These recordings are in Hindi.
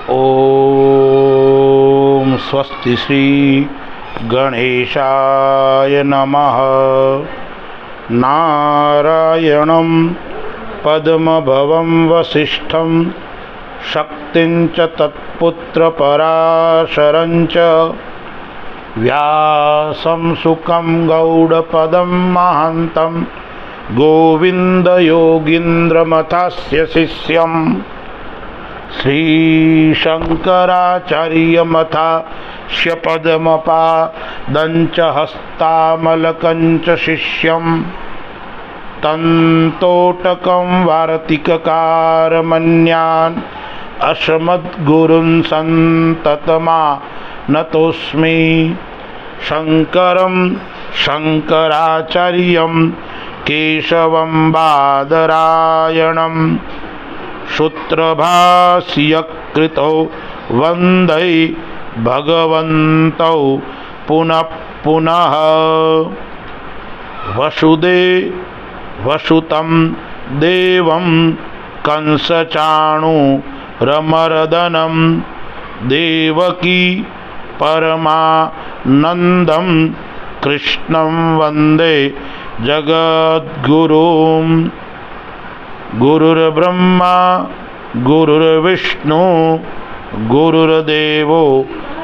ओम स्वस्ति श्री गणेशाय नमः। नारायणं पद्मभवं वसिष्ठं शक्तिं च तत्पुत्रपराशरं च व्यासं सुकं गौडपदं महान्तं गोविन्दयोगीन्द्रमथस्य शिष्यं श्रीशङ्कराचार्यमथास्य पद्मपादं च हस्तामलकं च शिष्यं तन्तोटकं वार्तिककारमन्यान् अस्मद्गुरुन् सन्ततमानतोऽस्मि। शङ्करं शङ्कराचार्यं केशवं बादरायणं सूत्रभाष्यकृतौ वन्दे भगवन्तौ पुनः पुनः। वसुदेवसुतं देवं कंसचाणूरमर्दनं देवकी परमानन्दं कृष्णं वन्दे जगद्गुरुं। गुरुर्ब्रह्मा गुरुर्विष्णु गुरुर्देवो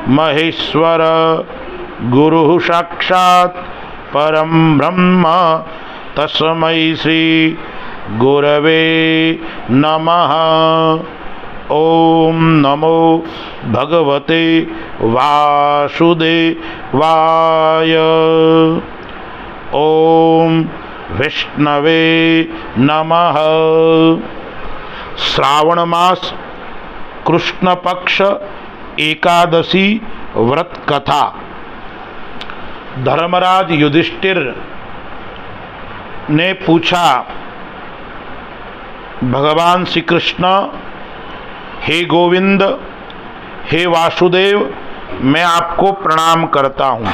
महेश्वर गुरुः साक्षात् परं ब्रह्म तस्मै श्री गुरवे नमः। ओम नमो भगवते वासुदेवाय। ओम विष्णवे नमः। श्रावण मास कृष्ण पक्ष एकादशी व्रत कथा। धर्मराज युधिष्ठिर ने पूछा, भगवान श्री कृष्ण, हे गोविंद, हे वासुदेव, मैं आपको प्रणाम करता हूँ।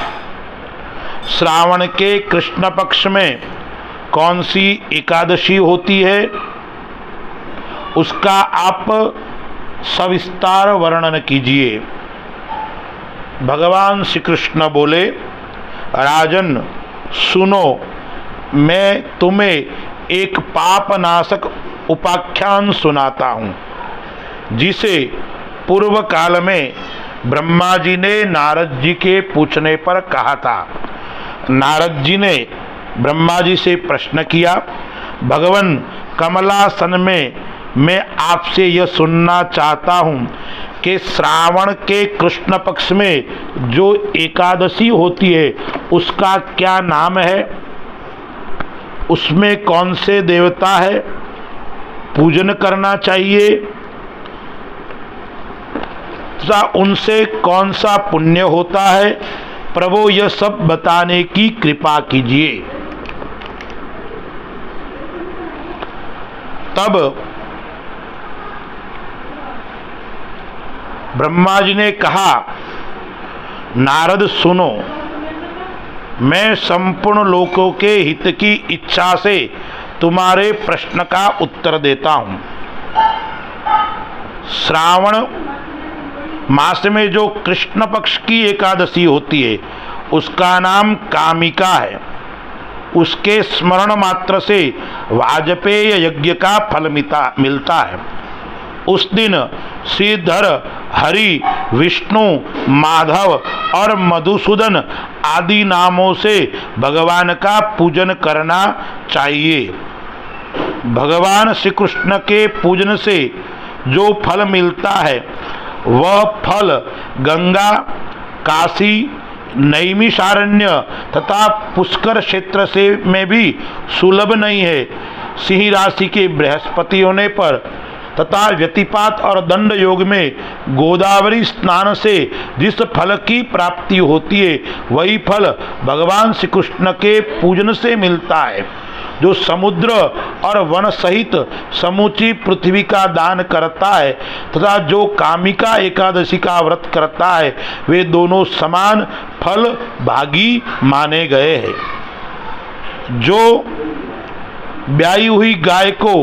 श्रावण के कृष्ण पक्ष में कौन सी एकादशी होती है, उसका आप सविस्तार वर्णन कीजिए। भगवान श्री कृष्ण बोले, राजन सुनो, मैं तुम्हें एक पापनाशक उपाख्यान सुनाता हूँ, जिसे पूर्व काल में ब्रह्मा जी ने नारद जी के पूछने पर कहा था। नारद जी ने ब्रह्मा जी से प्रश्न किया, भगवान कमलासन में मैं आपसे यह सुनना चाहता हूँ कि श्रावण के कृष्ण पक्ष में जो एकादशी होती है उसका क्या नाम है, उसमें कौन से देवता है पूजन करना चाहिए तथा उनसे कौन सा पुण्य होता है। प्रभु यह सब बताने की कृपा कीजिए। तब ब्रह्मा जी ने कहा, नारद सुनो, मैं संपूर्ण लोकों के हित की इच्छा से तुम्हारे प्रश्न का उत्तर देता हूँ। श्रावण मास में जो कृष्ण पक्ष की एकादशी होती है उसका नाम कामिका है। उसके स्मरण मात्र से वाजपेय यज्ञ का फल मिलता है। उस दिन श्रीधर, हरि, विष्णु, माधव और मधुसूदन आदि नामों से भगवान का पूजन करना चाहिए। भगवान श्री कृष्ण के पूजन से जो फल मिलता है वह फल गंगा, काशी, नैमिषारण्य तथा पुष्कर क्षेत्र से में भी सुलभ नहीं है। सिंह राशि के बृहस्पति होने पर तथा व्यतिपात और दंड योग में गोदावरी स्नान से जिस फल की प्राप्ति होती है वही फल भगवान श्री कृष्ण के पूजन से मिलता है। जो समुद्र और वन सहित समूची पृथ्वी का दान करता है तथा जो कामिका एकादशी का व्रत करता है वे दोनों समान फल भागी माने गए हैं। जो ब्याई हुई गाय को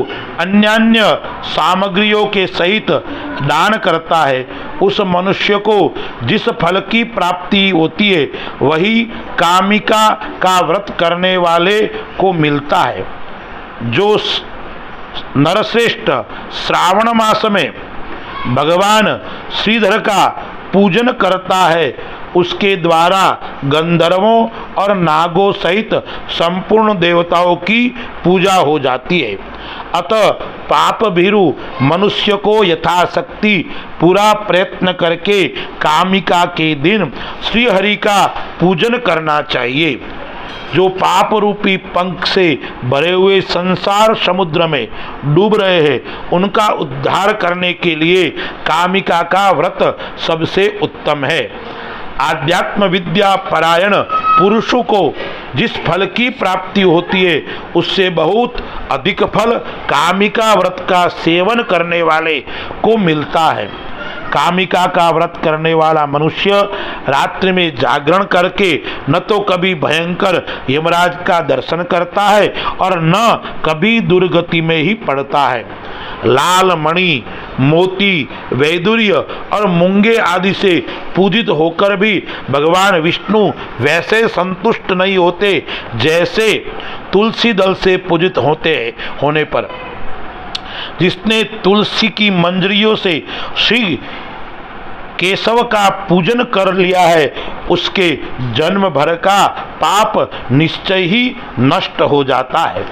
अन्य सामग्रियों के सहित दान करता है, उस मनुष्य को जिस फल की प्राप्ति होती है वही कामिका का व्रत करने वाले को मिलता है। जो नरश्रेष्ठ श्रावण मास में भगवान श्रीधर का पूजन करता है उसके द्वारा गंधर्वों और नागों सहित संपूर्ण देवताओं की पूजा हो जाती है। अतः पाप भीरु मनुष्य को यथाशक्ति पूरा प्रयत्न करके कामिका के दिन श्रीहरि का पूजन करना चाहिए। जो पाप रूपी पंख से भरे हुए संसार समुद्र में डूब रहे हैं उनका उद्धार करने के लिए कामिका का व्रत सबसे उत्तम है। आध्यात्म विद्या परायण पुरुषों को जिस फल की प्राप्ति होती है उससे बहुत अधिक फल कामिका व्रत का सेवन करने वाले को मिलता है। कामिका का व्रत करने वाला मनुष्य रात्रि में जागरण करके न तो कभी भयंकर यमराज का दर्शन करता है और न कभी दुर्गति में ही पड़ता है। लाल मणि, मोती, वैदुर्य और मूंगे आदि से पूजित होकर भी भगवान विष्णु वैसे संतुष्ट नहीं होते जैसे तुलसी दल से पूजित होने पर। जिसने तुलसी की मंजरियों से श्री केशव का पूजन कर लिया है उसके जन्म भर का पाप निश्चय ही नष्ट हो जाता है।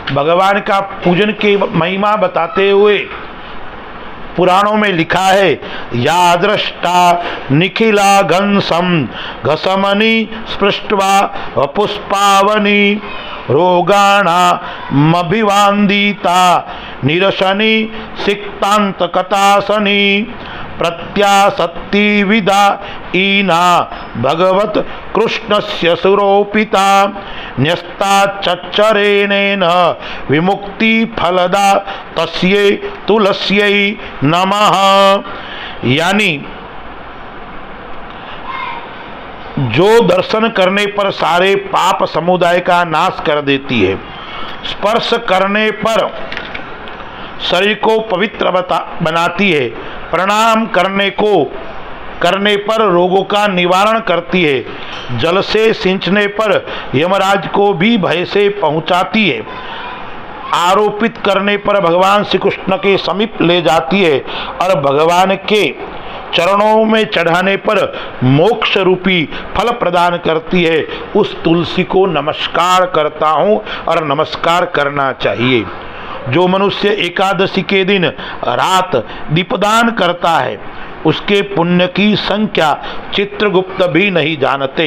भगवान का पूजन की महिमा बताते हुए पुराणों में लिखा है, या दृष्टा निखिला घनसम घसमनी स्पृष्ट्वा पुष्पावनी रोगाणा मभिवांदिता निरशनी सिक्तांत कथासनी प्रत्यासक्ति विदा ईना भगवत कृष्णस्य सुरोपिता न्यस्ता चच्चरेणेन विमुक्ति फलदा तस्यै तुलस्यै नमः। यानी जो दर्शन करने पर सारे पाप समुदाय का नाश कर देती है, स्पर्श करने पर शरीर को पवित्र बनाती है, प्रणाम करने पर रोगों का निवारण करती है, जल से सिंचने पर यमराज को भी भय से पहुंचाती है, आरोपित करने पर भगवान श्री कृष्ण के समीप ले जाती है और भगवान के चरणों में चढ़ाने पर मोक्ष रूपी फल प्रदान करती है, उस तुलसी को नमस्कार करता हूँ और नमस्कार करना चाहिए। जो मनुष्य एकादशी के दिन रात दीपदान करता है उसके पुण्य की संख्या चित्रगुप्त भी नहीं जानते।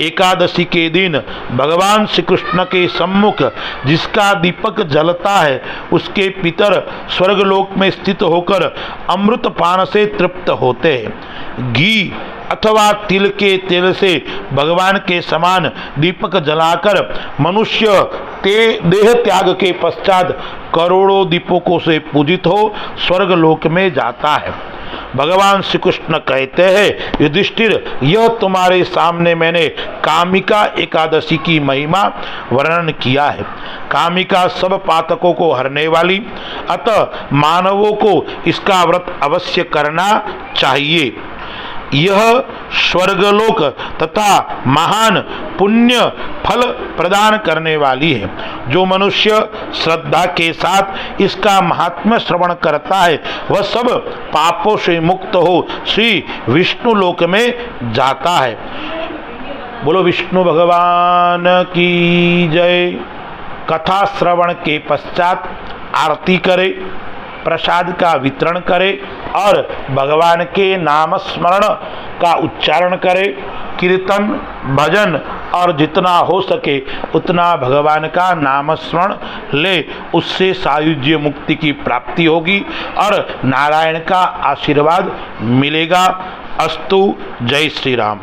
एकादशी के दिन भगवान श्री कृष्ण के सम्मुख जिसका दीपक जलता है उसके पितर स्वर्गलोक में स्थित होकर अमृत पान से तृप्त होते हैं। घी अथवा तिल के तेल से भगवान के समान दीपक जलाकर मनुष्य देह त्याग के पश्चात करोड़ों दीपकों से पूजित हो स्वर्गलोक में जाता है। भगवान श्री कृष्ण कहते हैं, युधिष्ठिर, यह तुम्हारे सामने मैंने कामिका एकादशी की महिमा वर्णन किया है। कामिका सब पातकों को हरने वाली, अतः मानवों को इसका व्रत अवश्य करना चाहिए। यह स्वर्गलोक तथा महान पुण्य फल प्रदान करने वाली है। जो मनुष्य श्रद्धा के साथ इसका महात्म्य श्रवण करता है वह सब पापों से मुक्त हो श्री विष्णु लोक में जाता है। बोलो विष्णु भगवान की जय। कथा श्रवण के पश्चात आरती करे, प्रसाद का वितरण करे और भगवान के नाम स्मरण का उच्चारण करे। कीर्तन, भजन और जितना हो सके उतना भगवान का नाम स्मरण ले, उससे सायुज्य मुक्ति की प्राप्ति होगी और नारायण का आशीर्वाद मिलेगा। अस्तु। जय श्री राम।